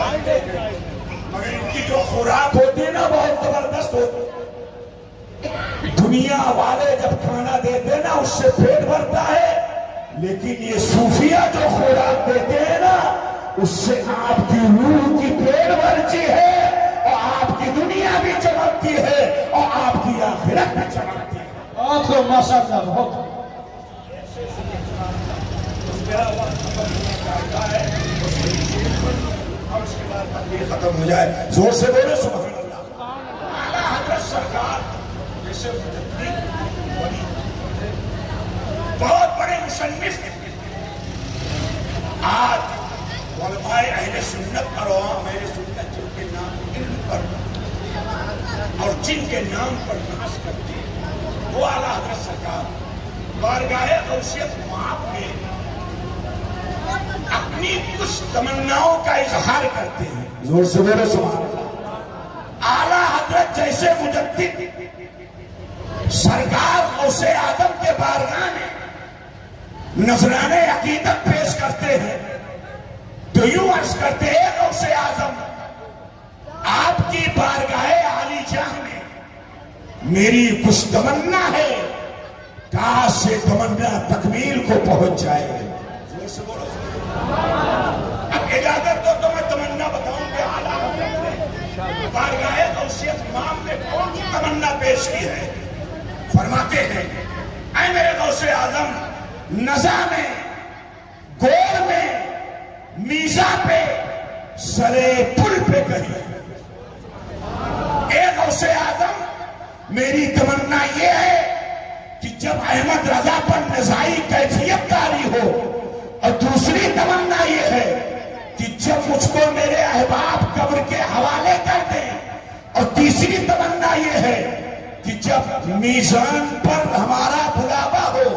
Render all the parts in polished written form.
جانتے ہیں مگر ان کی جو خوراک ہوتی ہے نا بہت زبردست ہوتی ہے. دنیا والے جب کھانا دیتے ہیں نا اس سے پیٹ بھرتا ہے, لیکن یہ صوفیہ جو خوراک دیتے ہیں نا اس سے آپ کی روح کی پیٹ بھرتی ہے اور آپ کی دنیا بھی چمکتی ہے اور آپ کی آخرت بھی چمکتی ہے. بہت خوب ماشاءاللہ بہت اور اس کے بعد تقریر ختم ہو جائے. زور سے بولے سبحان اللہ. اعلیٰ حضرت سرکار جیسے بہت بڑے مصنف آج علماء اہل سنت اور عوام اہل سنت جن کے نام علم پر اور جن کے نام پر ناز کرتے ہیں وہ اعلیٰ حضرت سرکار بارگاہ غوثیت مآب میں اپنی کچھ تمناؤں کا اظہار کرتے ہیں. زور سے بولے سبحان اللہ. اعلیٰ حضرت جیسے مجدد سرکار غوث اعظم کے بارگاہ میں نذرانہ عقیدت پیش کرتے ہیں تو یوں عرض کرتے ہیں غوث اعظم آپ کی بارگاہ عالی جاہ میں میری کچھ تمنا ہے, کاش سے تمنا تکمیل کو پہنچ جائے. زور سے بولو. اب اجازت تو تمہیں تمنا بتاؤں گے اعلیٰ حضرت نے بارگاہ غوثیت مآب میں کون سی تمنا پیش کی ہے. فرماتے ہیں اے میرے غوث اعظم نزا میں گور میں میزا پہ سرے پل پہ کہیں. اے غوث اعظم میری تمنا یہ ہے کہ جب احمد رضا پر نزائی کیفیت کاری ہو, اور دوسری تمنا یہ ہے کہ جب مجھ کو میرے احباب قبر کے حوالے کر دیں, اور تیسری تمنا یہ ہے کہ جب میزان پر ہمارا بلاوا ہو,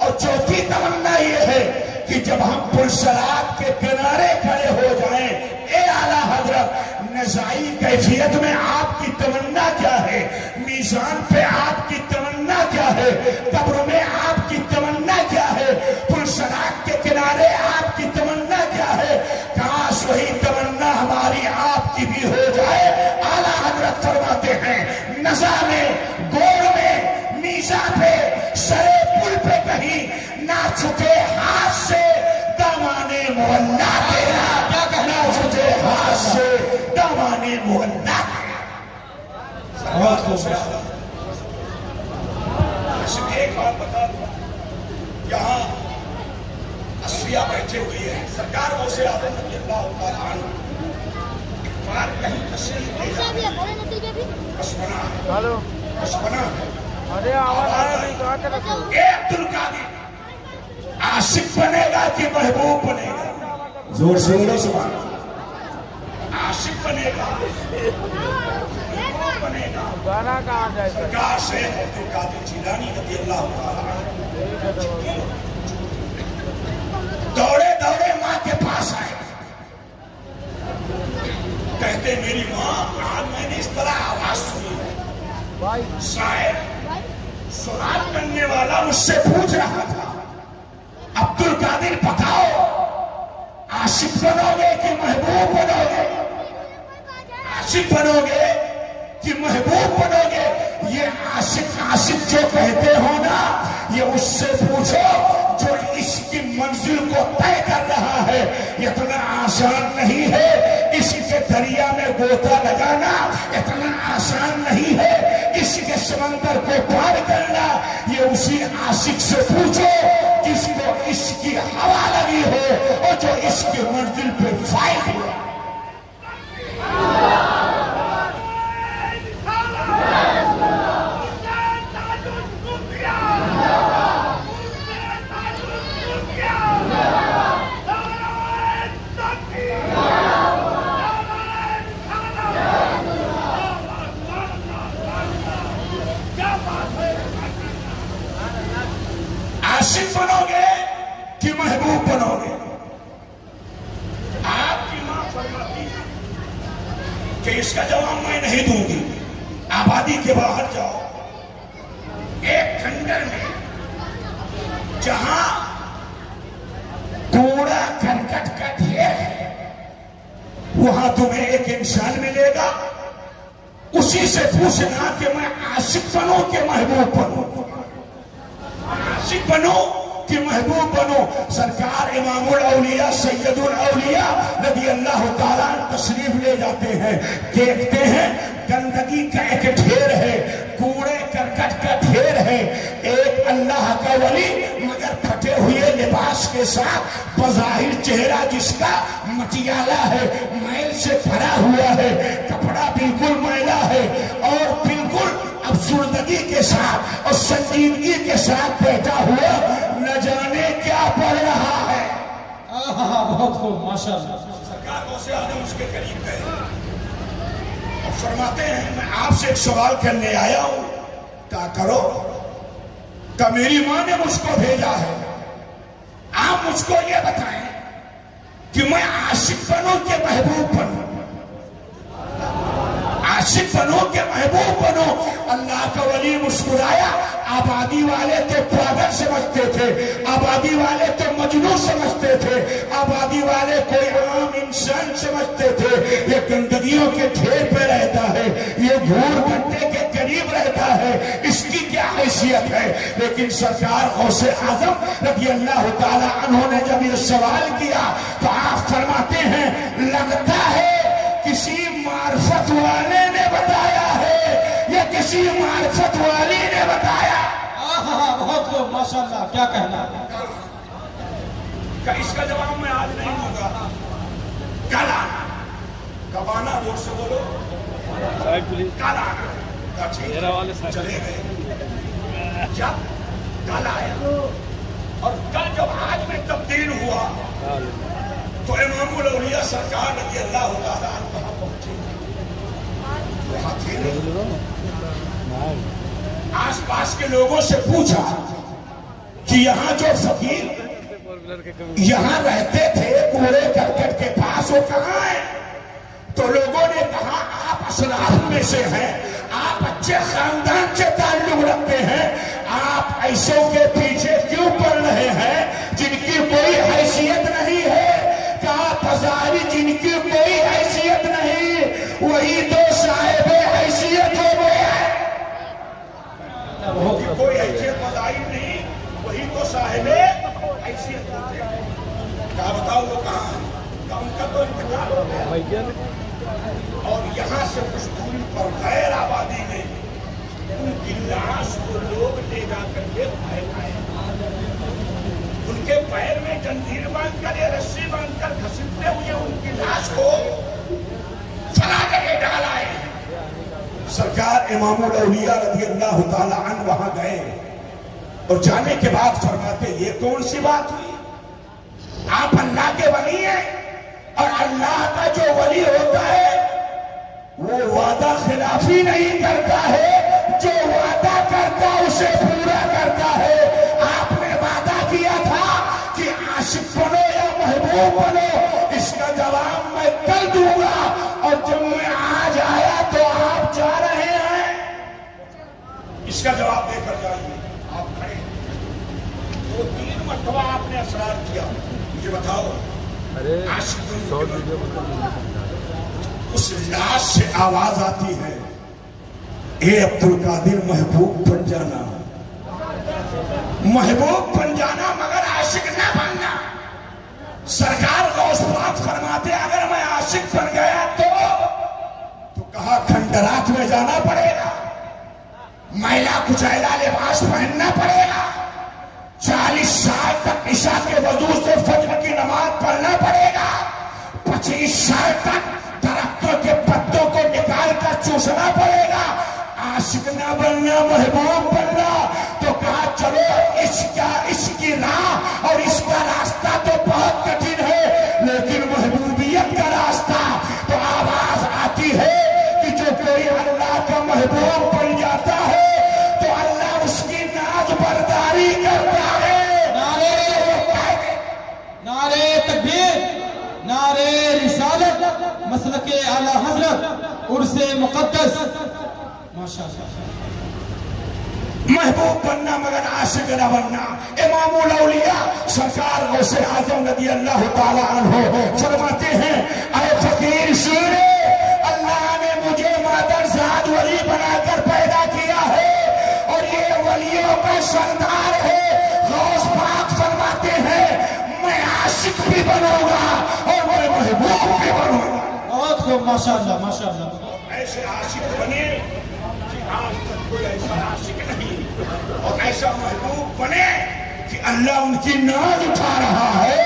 اور چوتھی تمنا یہ ہے کہ جب ہم پلسرات کے کنارے کھڑے ہو جائیں. اے اعلیٰ حضرت نزائی کیفیت میں آپ کی تمنا کیا ہے, میزان پہ آپ کی تمنا کیا ہے, قبر میں آپ کی تمنا کیا ہے, پلسرات کے کنارے آپ کی تمنا کیا ہے. کاش وہی تمنا ہماری آپ کی بھی ہو جائے. اعلیٰ حضرت فرماتے ہیں نزا میں گور میں میزا پہ سرے پل پہ کہیں نہ چھٹے ہاتھ سے دامانے محلہ تیرا, نہ چھٹے ہاتھ سے دامانے محلہ تیرا. بہت خوش ہے. اس میں ایک بات بتا دوں, یہاں اصفیہ بیٹھے ہوئی ہے. سرکار غوث اعظم رضی اللہ تعالیٰ عنہ ایک بار کہیں تشریف لے جاتے ہیں. پشپنا ہے. عبد القادر عاشق بنے گا کہ محبوب بنے گا. زور سے بولو سبحان اللہ. عاشق بنے گا محبوب بنے گا. سرکار شیخ عبد القادر جیلانی رضی اللہ تعالیٰ عنہ دوڑے دوڑے ماں کے پاس آئے. کہتے میری ماں آج میں نے اس طرح آواز سنی, شاید سوال کرنے والا مجھ سے پوچھ رہا تھا عبد القادر بتاؤ عاشق بنو گے کہ محبوب بنو گے, عاشق بنو گے کہ محبوب بنو گے. یہ عاشق جو کہتے ہو نا یہ اس سے پوچھو جو اس کی منزل کو طے کر رہا ہے. یہ اتنا آسان نہیں ہے, اس کے دریا میں گوتا لگانا اتنا آسان نہیں ہے, اس کے سمندر کو پار کرنا. یہ اسی عاشق سے پوچھو جس کو اس کی ہوا لگی ہو اور جو اس کی منزل پہ فائد ہو. عاشق بنو گے کہ محبوب بنو گے. آپ کی ماں فرماتی ہے کہ اس کا جواب میں نہیں دوں گی. آبادی کے باہر جاؤ, ایک کھنڈر میں جہاں کوڑا کرکٹ کا ڈھیر ہے वहां तुम्हें एक इंसान मिलेगा, उसी से पूछना कि मैं आशिक बनो कि महबूब बनो, आशिक बनो कि महबूब बनो। सरकार इमामुल औलिया सैयदुल औलिया रज़ी अल्लाह ताला तशरीफ ले जाते हैं, देखते हैं गंदगी का एक ढेर है, कूड़े करकट का ढेर है। एक अल्लाह का वली मगर फटे हुए लिबास के साथ, बज़ाहिर चेहरा जिसका मटियाला है, मैल से भरा हुआ है, कपड़ा बिल्कुल मैला है और बिल्कुल अफसुर्दगी के साथ और संजीदगी के साथ बैठा हुआ, न जाने क्या पढ़ रहा है। बहुत खूब माशाअल्लाह। सरकार गौसे आजम उसके करीब गए और फरमाते हैं मैं आपसे एक सवाल करने आया हूं, क्या करो? का मेरी मां ने मुझको भेजा है, आप मुझको ये बताएं कि मैं आशिक बनूं कि महबूब बनूं, आशिक बनो कि महबूब बनो। अल्लाह का वली मुस्कुराया। आबादी वाले तो पागल समझते थे, आबादी वाले तो मजनू समझते थे, आबादी वाले कोई आम इंसान समझते थे। ये गंदगियों के ढेर पे रहता है, ये धूल गड्ढे के करीब रहता है, इसकी क्या हैसियत है? लेकिन सरकार गौसे आजम रज़ी अल्लाह ताला अन्हु ने जब ये सवाल किया तो आप फरमाते हैं लगता है किसी मार्फत वाले ने बताया है, या किसी मार्फत वाली ने बताया। बहुत खूब माशाअल्लाह। क्या कहना? क्या इसका जवाब मैं आज नहीं दूंगा, कल आना। कब आना? जोर से बोलो। कल आना। चले गए। जब कल आया और कल जब आज में तब्दील हुआ तो इमामुल औलिया सरकार रज़ी अल्लाह ताला अन्हु वहां पहुंचे। वहां थे नहीं। आस पास के लोगों से पूछा कि यहाँ जो फकीर यहाँ रहते थे कूड़े करकट के पास, वो कहाँ है? तो लोगों ने कहा आप असलाफ में से हैं, आप अच्छे खानदान से ताल्लुक रखते हैं, आप ऐसों के पीछे क्यों पड़ रहे हैं जिनकी कोई हैसियत नहीं है? फजारी जिनकी कोई हैसियत नहीं, वही तो साहिब हैसियत हो गया है। कोई हैसियत फजारी नहीं, वही तो साहिब हैसियत होते हैं। क्या बताओ वो कहाँ है? उनका तो इंतकाल हो गया और यहाँ से कुछ दूरी पर गैर आबादी में उनकी लाश को लोग ले जाकर के फैलाए, उनके पैर में जंजीर बांधकर या रस्सी बांधकर घसीटते हुए उनकी लाश को फला करके डाला है। सरकार इमामुल औलिया रज़ी अल्लाह ताला अन्हु वहां गए और जाने के बाद फरमाते ये कौन सी बात हुई? आप अल्लाह के वली हैं और अल्लाह का जो वली होता है वो वादा खिलाफी नहीं करता है, जो वादा करता उसे पूरा करता है। आपने वादा किया था कि आशिक बनो या महबूब बनो, इसका जवाब मैं कल दूंगा और जब मैं आज आया तो आप जा रहे हैं, इसका जवाब देकर जाइए। आप खड़े 2-3 मरतबा आपने असरार किया, मुझे बताओ आशिक उस लाश से आवाज आती है ए अब्दुल कादिर महबूब बन जाना, महबूब बन जाना मगर आशिक ना बनना। सरकार गौस पाक फरमाते अगर मैं आशिक बन गया तो कहा खंडरात में जाना पड़ेगा, मैला कुचैला लिबास पहनना पड़ेगा, 40 साल तक ईशा के वजू से फज्र की नमाज पढ़ना पड़ेगा, 25 साल तक दरख्तों के पत्तों को निकाल कर चूसना पड़ेगा। आशिक ना बनना महबूब बनना। तो कहा चलो इसकी राह और इसका रास्ता तो बहुत कठिन है, लेकिन महबूबियत का रास्ता तो आवाज आती है कि जो कोई अल्लाह का महबूब बन जाता है तो अल्लाह उसकी नाज बरदारी करता है। नारे तकबीर, नारे रिसालत, मसलके आला हजरत, उर्से मुकद्दस। माशाअल्लाह। महबूब बनना मगर आशिक न बनना। इमामुल औलिया सरकार गौसे आजम रज़ी अल्लाह ताला अन्हु फरमाते हैं ऐ फकीर बनूंगा और मैं महबूब भी बनूंगा। बहुत खूब, माशाअल्लाह माशाअल्लाह। ऐसे आशिक बने कि आज तक कोई ऐसा आशिक नहीं, और ऐसा महबूब बने कि अल्लाह उनकी नाज उठा रहा है,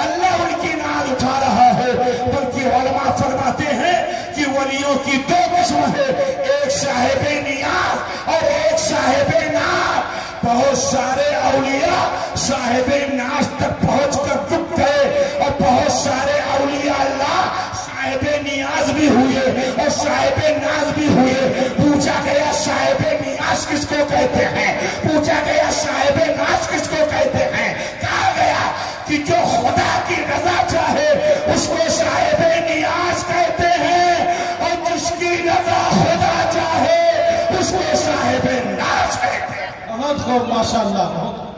अल्लाह उनकी नाज उठा रहा है। बल्कि उलमा फरमाते हैं कि वलियों की दो किस्म है, एक साहिब नियाज और एक साहिब नाज। बहुत सारे औलिया साहिब नाज तक पहुंचकर रुक गए, और बहुत सारे औलिया अल्लाह साहिब नियाज भी हुए और साहिब नाज भी हुए। पूछा गया साहिब नियाज किसको कहते हैं, पूछा गया साहिब नाज किसको कहते हैं। कहा गया कि जो खुदा की रजा चाहे उसको साहिब नियाज कहते हैं, और जिसकी रजा खुदा चाहे उसको साहिब नाज कहते हैं। बहुत खूब, माशाअल्लाह।